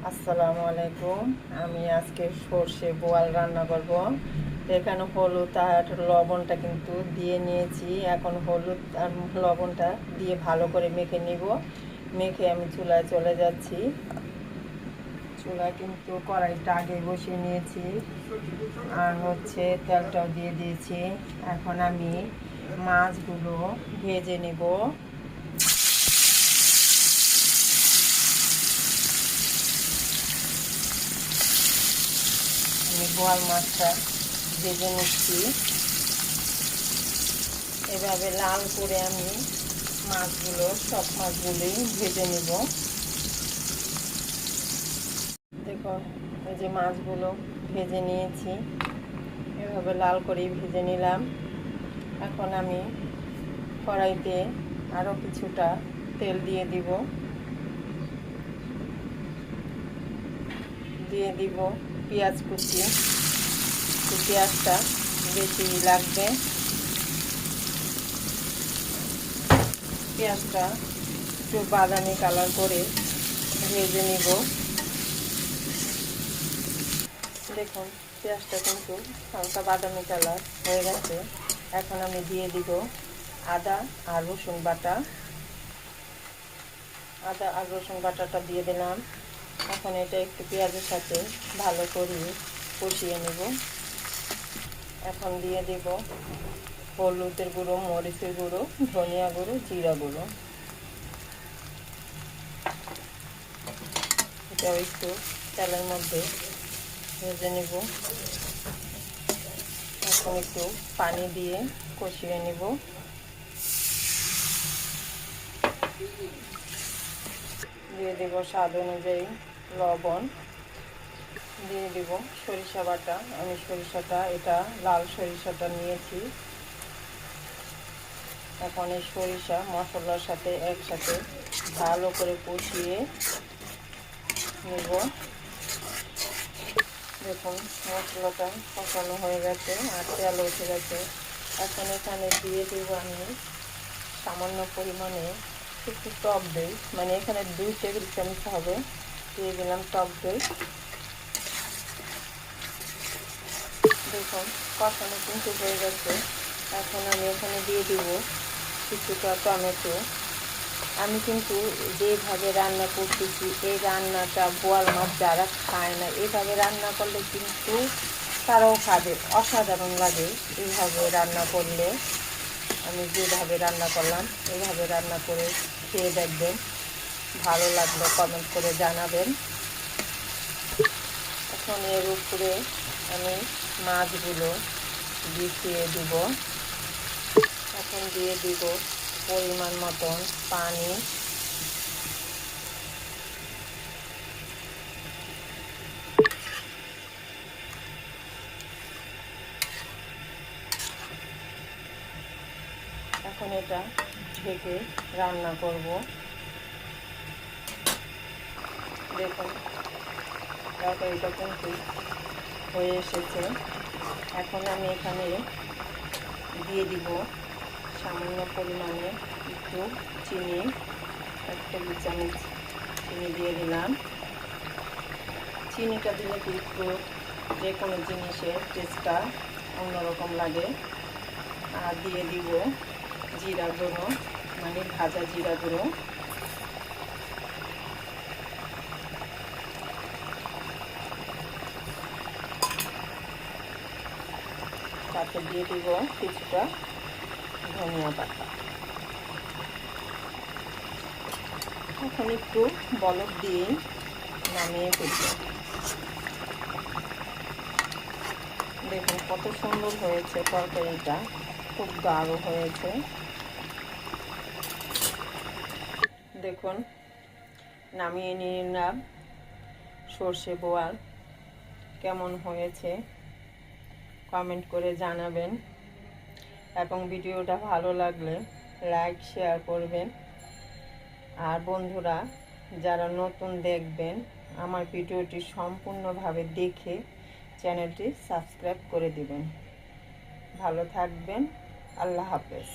আসসালামু আলাইকুম। আমি আজকে সর্ষে বোয়াল রান্না করব। এখানে হলুদ আর লবণটা কিন্তু দিয়ে নিয়েছি। এখন হলুদ আর লবণটা দিয়ে ভালো করে মেখে নিব। মেখে আমি চুলায় চলে যাচ্ছি। চুলায় কিন্তু কড়াইটা আগে বসিয়ে নিয়েছি আর তেলটাও দিয়ে দিয়েছি। এখন আমি মাছগুলো ভেজে নেব। আমি বোয়াল মাছটা ভেজে নিচ্ছি। এভাবে লাল করে আমি সব মাছগুলোই ভেজে নেব। দেখো, এই যে মাছগুলো ভেজে নিয়েছি, এভাবে লাল করেই ভেজে নিলাম। এখন আমি কড়াইতে আরও কিছুটা তেল দিয়ে দিব পেঁয়াজ কুচি। পেঁয়াজটা বেশি লাগবে। পেঁয়াজটা একটু বাদামি কালার করে ভেজে নিব। দেখুন, পেঁয়াজটা কিন্তু হালকা বাদামি কালার হয়ে গেছে। এখন আমি দিয়ে দিব আদা আর রসুন বাটাটা দিয়ে দিলাম। এখন এটা একটু পেঁয়াজের সাথে ভালো করে কষিয়ে নেব। এখন দিয়ে দেব হলুদের গুঁড়ো, মরিচের গুঁড়ো, ধনিয়া গুঁড়ো, জিরা গুঁড়ো। এটাও একটু তেলের মধ্যে ভেজে নেব। এখন একটু পানি দিয়ে কষিয়ে নেব। দিয়ে দেব স্বাদ অনুযায়ী লবণ। দিয়ে দেব সরিষা বাটা। আমি লাল সরিষাটা নিয়েছি। এখন এই সরিষা মশলার সাথে একসাথে ভালো করে কষিয়ে নেব। দেখুন, মশলাটা কষানো হয়ে গেছে আর তেল উঠে গেছে। এখন এখানে দিয়ে দেব আমি সামান্য পরিমাণে একটু টক দই, মানে এখানে 2 টেবিল চামচ হবে। দিয়ে দিলাম টক দই। দেখুন, কষানো কিন্তু হয়ে গেছে। এখন আমি এখানে দিয়ে দিব কিছুটা টমেটো। আমি কিন্তু যেভাবে রান্না করতেছি, এই রান্নাটা বোয়াল মাছ যারা খায় না, এইভাবে রান্না করলে কিন্তু তারাও খাবে, অসাধারণ লাগে এইভাবে রান্না করলে। আমি যেভাবে রান্না করলাম এইভাবে রান্না করে খেয়ে দেখবেন, ভালো লাগলে কমেন্ট করে জানাবেন। এখন এর উপরে আমি মাছগুলো বিছিয়ে দিব। এখন দিয়ে দিব পরিমাণ মতন পানি। এখন এটা ঢেকে রান্না করব। দেখুন, তরকারিটা কিন্তু হয়ে এসেছে। এখন আমি এখানে দিয়ে দিব সামান্য পরিমাণে একটু চিনি। 1 টেবিল চামচ চিনি দিয়ে দিলাম। চিনিটা দিলে কিন্তু যে কোনো জিনিসের টেস্টটা অন্যরকম লাগে। আর দিয়ে দিব জিরা গুঁড়ো, মানে ভাজা জিরা গুঁড়ো। সাথে দিয়ে দিব কিছুটা ধনিয়া পাতা। এখন একটু বলক দিয়ে নামিয়ে ফেলব। দেখুন কত সুন্দর হয়েছে তরকারিটা, খুব গাঢ় হয়েছে। দেখুন, নামিয়ে নিলাম সর্ষে বোয়াল। কেমন হয়েছে কমেন্ট করে জানাবেন, এবং ভিডিওটা ভালো লাগলে লাইক শেয়ার করবেন। আর বন্ধুরা যারা নতুন দেখবেন, আমার ভিডিওটি সম্পূর্ণভাবে দেখে চ্যানেলটি সাবস্ক্রাইব করে দিবেন। ভালো থাকবেন। আল্লাহ হাফেজ।